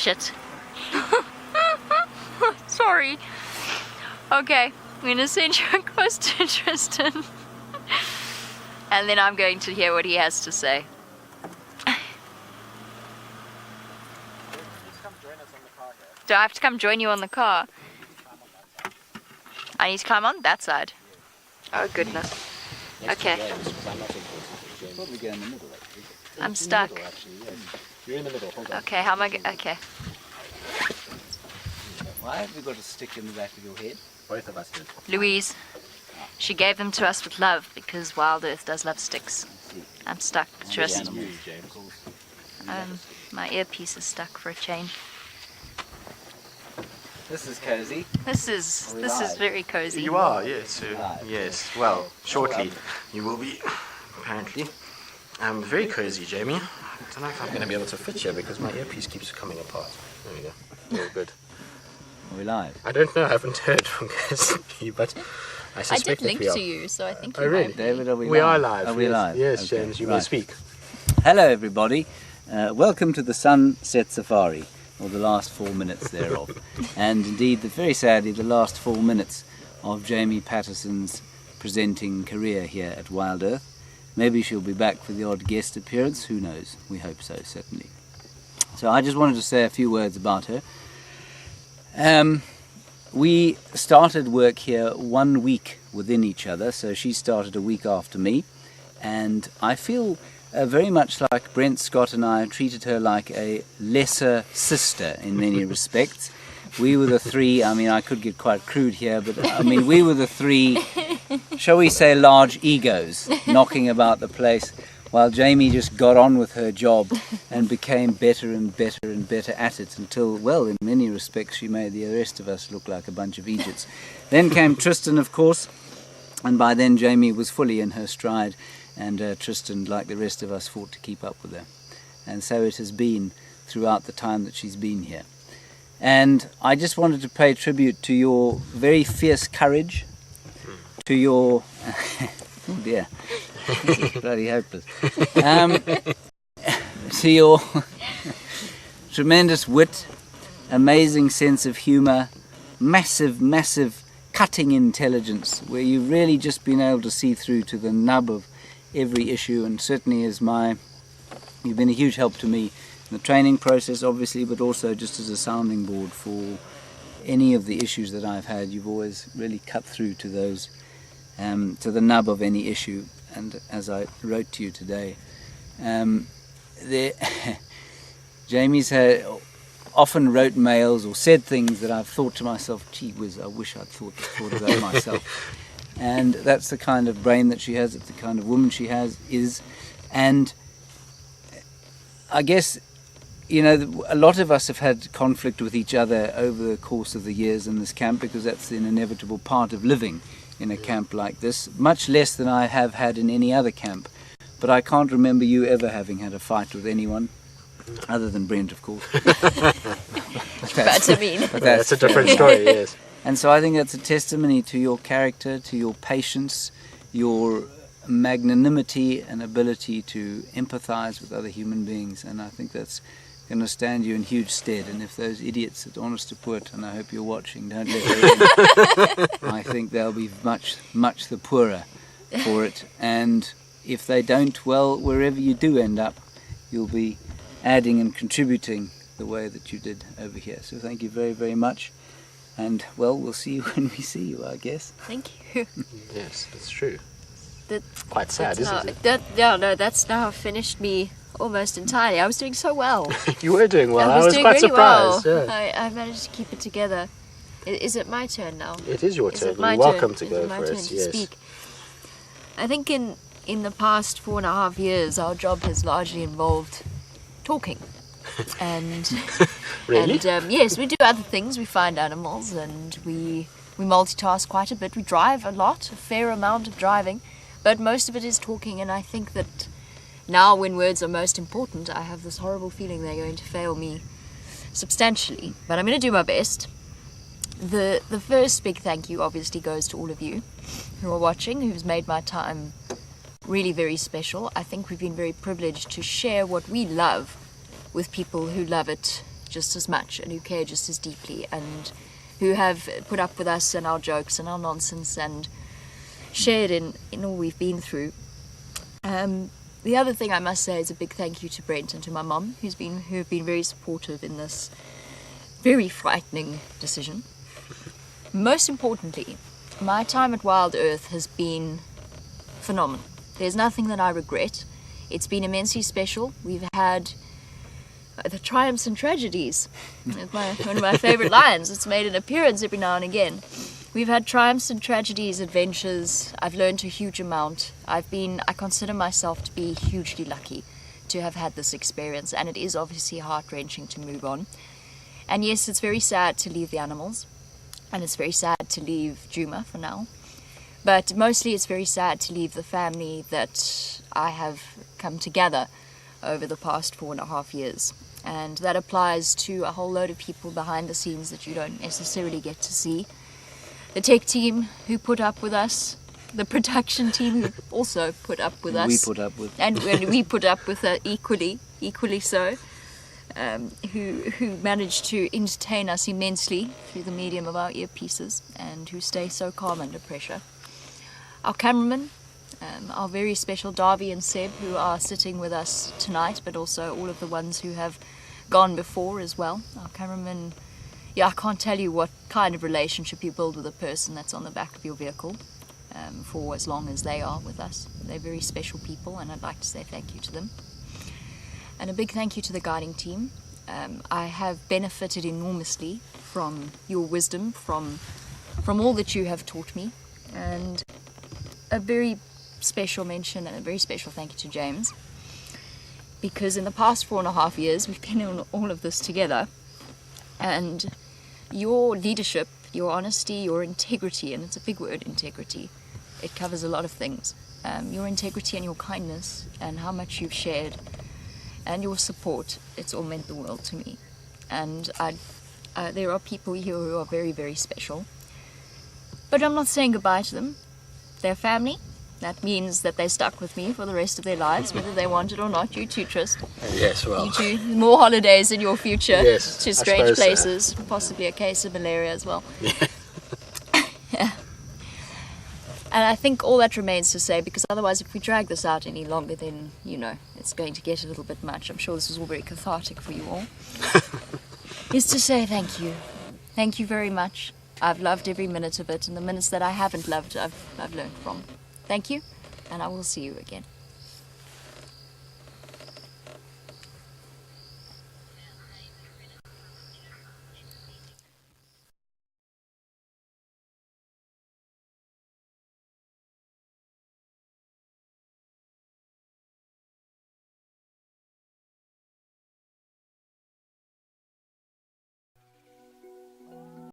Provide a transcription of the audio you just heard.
shit. Sorry. Okay, I'm gonna send you across to Tristan. And then I'm going to hear what he has to say. Do I have to come join you on the car? I need to climb on that side. Oh goodness. Okay. Probably go in the middle, actually. I'm stuck. You're in the middle, hold on. Okay, how am I okay. Why have we got a stick in the back of your head? Both of us did. Louise. She gave them to us with love because Wild Earth does love sticks. I'm stuck. Trust. My earpiece is stuck for a change. This is cozy. This is very cozy. You are, yes. Yes. Well, shortly you will be, apparently. Very cozy, Jamie. I don't know if I'm going to be able to fit here because my earpiece keeps coming apart. There we go. All good. Are we live? I don't know. I haven't heard from Kirsty, but I suspect did link that we are. to you, so I think Oh, you really? might. David, are we live? We are live. Are we live? Yes, Okay, James, you may speak. Hello, everybody. Welcome to the Sunset Safari, or the last 4 minutes thereof. And indeed, very sadly, the last 4 minutes of Jamie Patterson's presenting career here at Wild Earth. Maybe she'll be back for the odd guest appearance. Who knows? We hope so, certainly. So I just wanted to say a few words about her. We started work here 1 week within each other, so she started a week after me, and I feel very much like Brent Scott and I treated her like a lesser sister in many respects. We were the three, I mean, I could get quite crude here, but I mean, we were the three, shall we say, large egos knocking about the place, while Jamie just got on with her job and became better and better and better at it until, well, in many respects, she made the rest of us look like a bunch of idiots. Then came Tristan, of course, and by then Jamie was fully in her stride, and Tristan, like the rest of us, fought to keep up with her. And so it has been throughout the time that she's been here. And I just wanted to pay tribute to your very fierce courage, to your... oh dear. This is bloody hopeless. To your tremendous wit, amazing sense of humour, massive cutting intelligence, where you've really just been able to see through to the nub of every issue, and certainly you've been a huge help to me in the training process, obviously, but also just as a sounding board for any of the issues that I've had. You've always really cut through to those, to the nub of any issue. And as I wrote to you today, Jamie's often wrote mails or said things that I've thought to myself, gee whiz, I wish I'd thought of that myself. And that's the kind of brain that she has, it's the kind of woman she is. And I guess, you know, a lot of us have had conflict with each other over the course of the years in this camp, because that's an inevitable part of living in a camp like this, much less than I have had in any other camp. But I can't remember you ever having had a fight with anyone, other than Brent, of course. That's a different story, yes. And so I think that's a testimony to your character, to your patience, your magnanimity and ability to empathize with other human beings, and I think that's going to stand you in huge stead. And if those idiots at Honest to Put, and I hope you're watching, don't let them in, I think they'll be much the poorer for it. And if they don't, well, wherever you do end up, you'll be adding and contributing the way that you did over here. So thank you very, very much. And, well, we'll see you when we see you, I guess. Thank you. Yes, that's true. Quite sad, isn't it? That's now finished me almost entirely. I was doing so well. You were doing well. I was doing quite really surprised. Well. Yeah. I managed to keep it together. Is it my turn now? It is your Is turn. it my You're welcome turn? to go Is it my for turn it. to Yes. speak? I think in the past 4.5 years, our job has largely involved talking. And Really? and yes, we do other things. We find animals, and we multitask quite a bit. We drive a lot, a fair amount of driving, but most of it is talking. And I think that now, when words are most important, I have this horrible feeling they're going to fail me substantially. But I'm going to do my best. The first big thank you obviously goes to all of you who are watching, who's made my time really very special. I think we've been very privileged to share what we love with people who love it just as much and who care just as deeply and who have put up with us and our jokes and our nonsense and shared in all we've been through. The other thing I must say is a big thank you to Brent and to my mum, who have been very supportive in this very frightening decision. Most importantly, my time at Wild Earth has been phenomenal. There's nothing that I regret. It's been immensely special. We've had the triumphs and tragedies. It's one of my favourite lines. It's made an appearance every now and again. We've had triumphs and tragedies, adventures. I've learned a huge amount. I consider myself to be hugely lucky to have had this experience, and it is obviously heart-wrenching to move on. And yes, it's very sad to leave the animals, and it's very sad to leave Juma for now. But mostly it's very sad to leave the family that I have come to gather over the past 4.5 years. And that applies to a whole load of people behind the scenes that you don't necessarily get to see. The tech team who put up with us, the production team who also put up with us. We put up with. And we put up with equally so. Who managed to entertain us immensely through the medium of our earpieces and who stay so calm under pressure. Our cameramen, our very special Darby and Seb, who are sitting with us tonight, but also all of the ones who have gone before as well. Our cameramen, I can't tell you what kind of relationship you build with a person that's on the back of your vehicle for as long as they are with us. They're very special people, and I'd like to say thank you to them. And a big thank you to the guiding team. I have benefited enormously from your wisdom, from all that you have taught me. And a very special mention and a very special thank you to James. Because in the past 4.5 years, we've been in all of this together. And your leadership, your honesty, your integrity, and it's a big word, integrity. It covers a lot of things. Your integrity and your kindness and how much you've shared and your support, it's all meant the world to me. And there are people here who are very, very special. But I'm not saying goodbye to them. They're family. That means that they're stuck with me for the rest of their lives, whether they want it or not. You too, Trist. Yes, well. You too. More holidays in your future Yes, to I strange suppose so. places. Possibly a case of malaria as well. Yeah. And I think all that remains to say, because otherwise if we drag this out any longer, then, it's going to get a little bit much. I'm sure this was all very cathartic for you all. Is to say thank you. Thank you very much. I've loved every minute of it, and the minutes that I haven't loved, I've learned from. Thank you, and I will see you again.